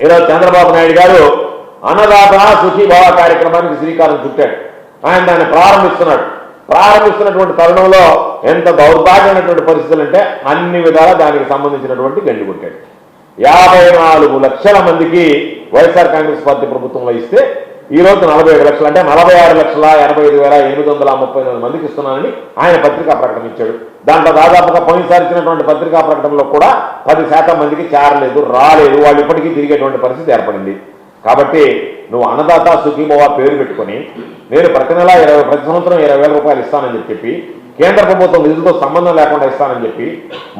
ఈరోజు చంద్రబాబు నాయుడు గారు అన్నదాత సుఖీభావ కార్యక్రమానికి శ్రీకారం చుట్టాడు. ఆయన దాన్ని ప్రారంభిస్తున్నటువంటి తరుణంలో ఎంత దౌర్భాగ్యమైనటువంటి పరిస్థితులు అంటే అన్ని విధాలా దానికి సంబంధించినటువంటి గండి కొట్టాడు. 54 లక్షల మందికి వైఎస్ఆర్ కాంగ్రెస్ పార్టీ ప్రభుత్వంలో ఇస్తే ఈ రోజు 47 లక్షలు అంటే 46,85,839 మందికి ఇస్తున్నానని ఆయన పత్రికా ప్రకటన ఇచ్చాడు. దాంట్లో దాదాపుగా పోయినసారి ఇచ్చినటువంటి పత్రికా ప్రకటనలో కూడా 10% మందికి చేరలేదు, రాలేదు. వాళ్ళు ఇప్పటికీ తిరిగేటువంటి పరిస్థితి ఏర్పడింది. కాబట్టి నువ్వు అన్నదాత సుఖీభవ పేరు పెట్టుకొని నేను ప్రతి సంవత్సరం 20,000 రూపాయలు ఇస్తానని చెప్పి కేంద్ర ప్రభుత్వం నిధులతో సంబంధం లేకుండా ఇస్తానని చెప్పి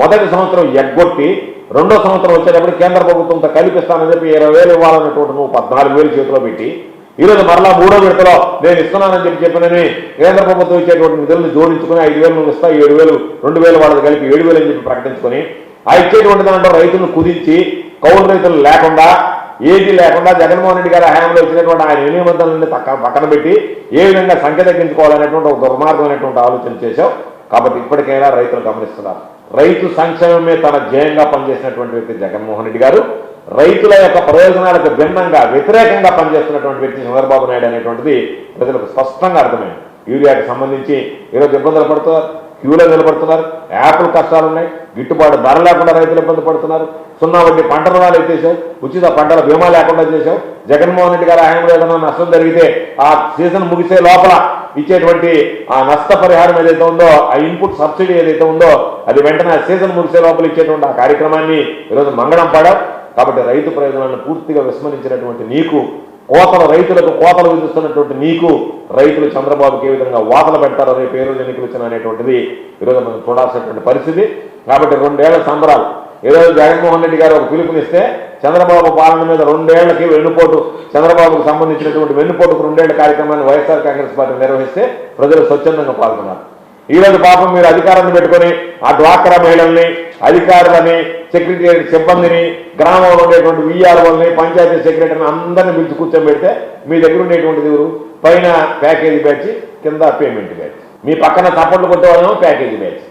మొదటి సంవత్సరం ఎగ్గొట్టి రెండో సంవత్సరం వచ్చేటప్పుడు కేంద్ర ప్రభుత్వంతో కలిపిస్తానని చెప్పి 20,000 ఇవ్వాలన్నటువంటి నువ్వు 14,000 చేతిలో పెట్టి ఈరోజు మరలా మూడో విడతలో నేను ఇస్తున్నానని చెప్పినని కేంద్ర ప్రభుత్వం ఇచ్చేటువంటి నిధులను జోడించుకుని 5,000 నువ్వు ఇస్తా, 7,000 2,000 వాళ్ళకి కలిపి 7,000 అని చెప్పి ప్రకటించుకొని ఆ ఇచ్చేటువంటి దాంట్లో రైతులను కుదించి కౌలు రైతులు లేకుండా ఏది లేకుండా జగన్మోహన్ రెడ్డి గారి హయాంలో ఇచ్చినటువంటి ఆయన నియమబద్ధాలను పక్కన పెట్టి ఏ విధంగా సంఖ్య తగ్గించుకోవాలనేటువంటి ఒక దుర్మార్గమైనటువంటి ఆలోచన చేశావు. కాబట్టి ఇప్పటికైనా రైతులు గమనిస్తున్నారు. రైతు సంక్షేమమే తన ధ్యేయంగా పనిచేసినటువంటి వ్యక్తి జగన్మోహన్ రెడ్డి గారు. రైతుల యొక్క ప్రయోజనాలకు భిన్నంగా వ్యతిరేకంగా పనిచేస్తున్నటువంటి వ్యక్తి చంద్రబాబు నాయుడు అనేటువంటిది ప్రజలకు స్పష్టంగా అర్థమైంది. యూరియాకి సంబంధించి ఈరోజు ఇబ్బందులు పడుతున్నారు, క్యూలో నిలబడుతున్నారు, యాప్లు కష్టాలు ఉన్నాయి, గిట్టుబాటు ధర లేకుండా రైతులు ఇబ్బంది పడుతున్నారు, 0 వడ్డీ పంట రుణాలు ఎత్తేసావు, ఉచిత పంటల బీమా లేకుండా చేసావు. జగన్మోహన్ రెడ్డి గారి హయాంలో ఏదైనా నష్టం జరిగితే ఆ సీజన్ ముగిసే లోపల ఇచ్చేటువంటి ఆ నష్టపరిహారం ఏదైతే ఉందో, ఆ ఇన్పుట్ సబ్సిడీ ఏదైతే ఉందో అది వెంటనే సీజన్ ముగిసే లోపల ఇచ్చేటువంటి ఆ కార్యక్రమాన్ని ఈరోజు మంగళం పడావు. కాబట్టి రైతు ప్రయోజనాలను పూర్తిగా విస్మరించినటువంటి నీకు, రైతులకు కోతలు విధిస్తున్నటువంటి నీకు రైతులు చంద్రబాబుకి ఏ విధంగా వాతలు పెడతారో రేపు ఏ రోజు ఎన్నికలు వచ్చిన అనేటువంటిది ఈరోజు మనం చూడాల్సినటువంటి పరిస్థితి. కాబట్టి 2 ఏళ్ల సంబరాలు ఈరోజు జగన్మోహన్ రెడ్డి గారు ఒక పిలుపునిస్తే చంద్రబాబు పాలన మీద 2 ఏళ్లకి వెన్నుపోటు, చంద్రబాబుకు సంబంధించినటువంటి వెన్నుపోటుకు 2 ఏళ్ల కార్యక్రమాన్ని వైఎస్ఆర్ కాంగ్రెస్ పార్టీ నిర్వహిస్తే ప్రజలు స్వచ్ఛందంగా పాల్గొన్నారు. ఈరోజు పాపం మీరు అధికారాన్ని పెట్టుకొని ఆ డ్వాక్రా మహిళల్ని, అధికారులని, సెక్రటేరియట్ సిబ్బందిని, గ్రామంలో ఉండేటువంటి విఆర్ఓల్ని, పంచాయతీ సెక్రటరీని అందరినీ పిలిచి కూర్చోబెడితే మీ దగ్గర ఉండేటువంటిది ఎవరు? పైన ప్యాకేజీ బ్యాచ్, కింద పేమెంట్ బ్యాచ్. మీ పక్కన చప్పట్లు కొట్టేవాళ్ళేమో ప్యాకేజీ బ్యాచ్.